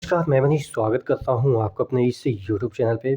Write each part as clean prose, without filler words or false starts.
नमस्कार, मैं मनीष स्वागत करता हूँ आपका अपने इस यूट्यूब चैनल पे।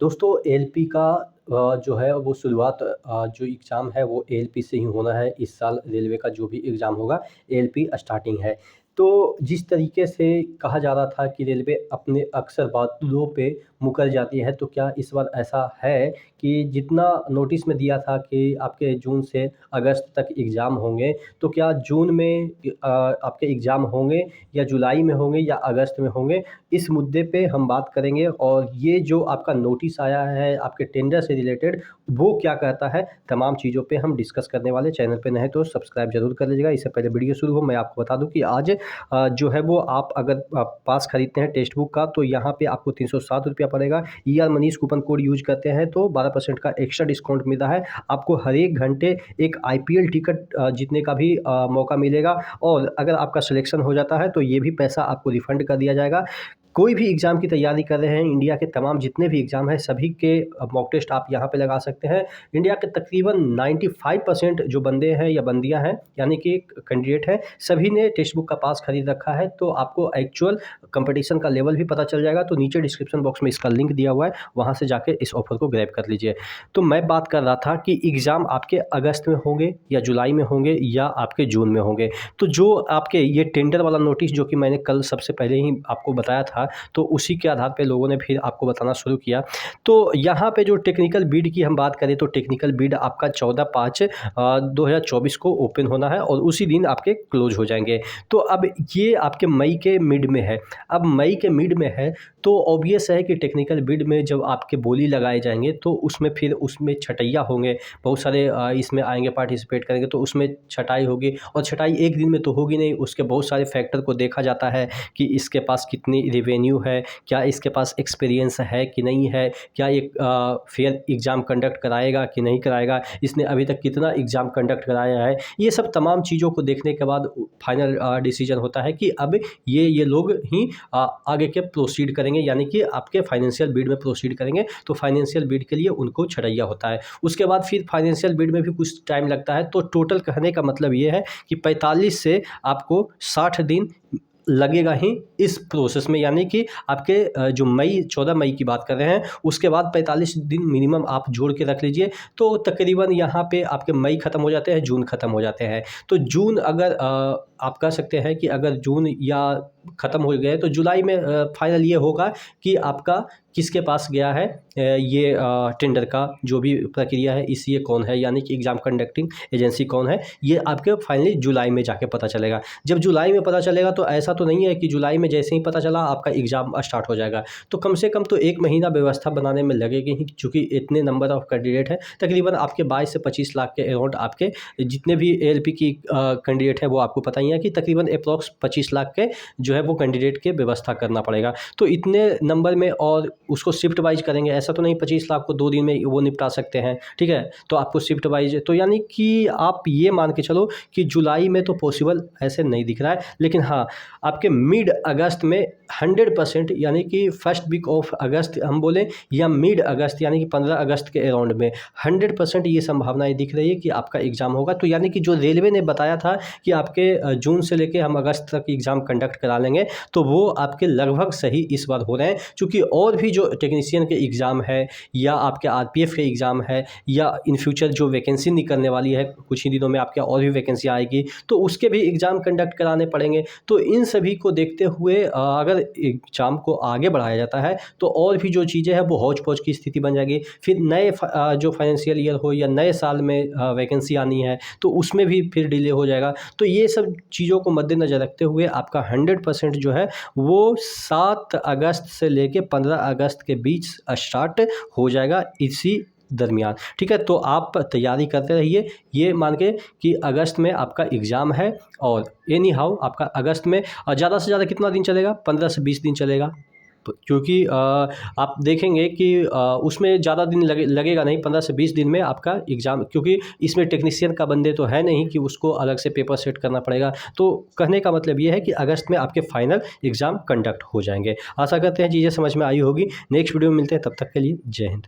दोस्तों एलपी का जो है वो शुरुआत जो एग्ज़ाम है वो एलपी से ही होना है। इस साल रेलवे का जो भी एग्ज़ाम होगा एलपी स्टार्टिंग है। तो जिस तरीके से कहा जा रहा था कि रेलवे अपने अक्सर बातों पे मुकर जाती है, तो क्या इस बार ऐसा है कि जितना नोटिस में दिया था कि आपके जून से अगस्त तक एग्ज़ाम होंगे, तो क्या जून में आपके एग्ज़ाम होंगे या जुलाई में होंगे या अगस्त में होंगे? इस मुद्दे पे हम बात करेंगे और ये जो आपका नोटिस आया है आपके टेंडर से रिलेटेड, वो क्या कहता है, तमाम चीज़ों पे हम डिस्कस करने वाले। चैनल पे नए हैं तो सब्सक्राइब ज़रूर कर लीजिएगा। इससे पहले वीडियो शुरू हो मैं आपको बता दूँ कि आज जो है वो आप अगर पास खरीदते हैं टेक्स्ट बुक का, तो यहाँ पे आपको 307 रुपया पड़ेगा। ER Manish coupon code use करते हैं तो 12% का एक्स्ट्रा डिस्काउंट मिल रहा है। आपको हर एक घंटे एक आईपीएल टिकट जीतने का भी मौका मिलेगा और अगर आपका सिलेक्शन हो जाता है तो ये भी पैसा आपको रिफ़ंड कर दिया जाएगा। कोई भी एग्ज़ाम की तैयारी कर रहे हैं, इंडिया के तमाम जितने भी एग्ज़ाम हैं सभी के मॉक टेस्ट आप यहाँ पे लगा सकते हैं। इंडिया के तकरीबन 95% जो बंदे हैं या बंदियाँ हैं, यानी कि कैंडिडेट हैं, सभी ने टेक्स्ट बुक का पास खरीद रखा है। तो आपको एक्चुअल कंपटीशन का लेवल भी पता चल जाएगा। तो नीचे डिस्क्रिप्शन बॉक्स में इसका लिंक दिया हुआ है, वहाँ से जाके इस ऑफ़र को ग्रैब कर लीजिए। तो मैं बात कर रहा था कि एग्ज़ाम आपके अगस्त में होंगे या जुलाई में होंगे या आपके जून में होंगे। तो जो आपके ये टेंडर वाला नोटिस जो कि मैंने कल सबसे पहले ही आपको बताया था, तो उसी के आधार पे लोगों ने फिर आपको बताना शुरू किया। तो यहाँ पे जो टेक्निकल बिड की हम बात करें तो टेक्निकल बिड आपका 14/5/2024 को ओपन होना है और उसी दिन आपके क्लोज हो जाएंगे। तो अब ये आपके मई के मिड में है। अब मई के मिड में है तो ऑब्वियस है कि टेक्निकल बिड में जब आपके बोली लगाए जाएंगे तो उसमें छटैया होंगे, बहुत सारे इसमें आएंगे, पार्टिसिपेट करेंगे, तो उसमें छटाई होगी। और छटाई एक दिन में तो होगी नहीं, उसके बहुत सारे फैक्टर को देखा जाता है कि इसके पास कितनी रिवेन्यू है, क्या इसके पास एक्सपीरियंस है कि नहीं है, क्या ये फेयर एग्ज़ाम कंडक्ट कराएगा कि नहीं कराएगा, इसने अभी तक कितना एग्ज़ाम कंडक्ट कराया है। ये सब तमाम चीज़ों को देखने के बाद फाइनल डिसीजन होता है कि अब ये लोग ही आगे के प्रोसीड करेंगे, यानी कि आपके फाइनेंशियल बिड में प्रोसीड करेंगे। तो फाइनेंशियल बिड के लिए उनको छटैया होता है। उसके बाद फिर फाइनेंशियल बिड में भी कुछ टाइम लगता है। तो टोटल कहने का मतलब ये है कि 45 से आपको 60 दिन लगेगा ही इस प्रोसेस में, यानी कि आपके जो 14 मई की बात कर रहे हैं, उसके बाद 45 दिन मिनिमम आप जोड़ के रख लीजिए। तो तकरीबन यहाँ पे आपके मई ख़त्म हो जाते हैं, जून ख़त्म हो जाते हैं। तो जून अगर आप कह सकते हैं कि अगर जून या ख़त्म हो गए तो जुलाई में फाइनल ये होगा कि आपका किसके पास गया है ये टेंडर का जो भी प्रक्रिया है, इस ये कौन है, यानी कि एग्ज़ाम कंडक्टिंग एजेंसी कौन है, ये आपके फाइनली जुलाई में जाके पता चलेगा। जब जुलाई में पता चलेगा तो ऐसा तो नहीं है कि जुलाई में जैसे ही पता चला आपका एग्ज़ाम स्टार्ट हो जाएगा। तो कम से कम तो 1 महीना व्यवस्था बनाने में लगेगी ही, चूँकि इतने नंबर ऑफ़ कैंडिडेट हैं। तकरीबन आपके 22 से 25 लाख के अराउंड आपके जितने भी एएलपी की कैंडिडेट हैं वो आपको पता ही है कि तकरीबन एप्रॉक्स 25 लाख के जो है वो कैंडिडेट के व्यवस्था करना पड़ेगा। तो इतने नंबर में और उसको शिफ्ट वाइज करेंगे, ऐसा तो नहीं 25 लाख को 2 दिन में वो निपटा सकते हैं, ठीक है। तो आपको शिफ्ट वाइज, तो यानी कि आप ये मान के चलो कि जुलाई में तो पॉसिबल ऐसे नहीं दिख रहा है, लेकिन हाँ आपके मिड अगस्त में 100%, यानी कि फर्स्ट वीक ऑफ अगस्त हम बोले या मिड अगस्त यानी कि 15 अगस्त के अराउंड में 100% ये संभावनाएं दिख रही है कि आपका एग्ज़ाम होगा। तो यानी कि जो रेलवे ने बताया था कि आपके जून से लेके हम अगस्त तक एग्ज़ाम कंडक्ट करा लेंगे, तो वो आपके लगभग सही इस बार हो रहे हैं। चूँकि और भी जो टेक्नीशियन के एग्ज़ाम है या आपके आरपीएफ के एग्ज़ाम है या इन फ्यूचर जो वैकेंसी निकलने वाली है, कुछ ही दिनों में आपके और भी वैकेंसी आएगी, तो उसके भी एग्ज़ाम कंडक्ट कराने पड़ेंगे। तो इन सभी को देखते हुए अगर एग्ज़ाम को आगे बढ़ाया जाता है तो और भी जो चीज़ें हैं वो हौच-पौच की स्थिति बन जाएगी। फिर नए जो फाइनेंशियल ईयर हो या नए साल में वैकेंसी आनी है तो उसमें भी फिर डिले हो जाएगा। तो ये सब चीज़ों को मद्देनज़र रखते हुए आपका 100% जो है वो 7 अगस्त से लेके 15 अगस्त के बीच स्टार्ट हो जाएगा, इसी दरमियान, ठीक है। तो आप तैयारी करते रहिए, ये मान के कि अगस्त में आपका एग्ज़ाम है और एनी हाउ आपका अगस्त में ज़्यादा से ज़्यादा कितना दिन चलेगा, 15 से 20 दिन चलेगा। क्योंकि आप देखेंगे कि उसमें ज़्यादा दिन लगेगा नहीं, 15 से 20 दिन में आपका एग्ज़ाम, क्योंकि इसमें टेक्नीशियन का बंदे तो है नहीं कि उसको अलग से पेपर सेट करना पड़ेगा। तो कहने का मतलब ये है कि अगस्त में आपके फाइनल एग्ज़ाम कंडक्ट हो जाएंगे। आशा करते हैं चीज़ें समझ में आई होगी। नेक्स्ट वीडियो में मिलते हैं, तब तक के लिए जय हिंद।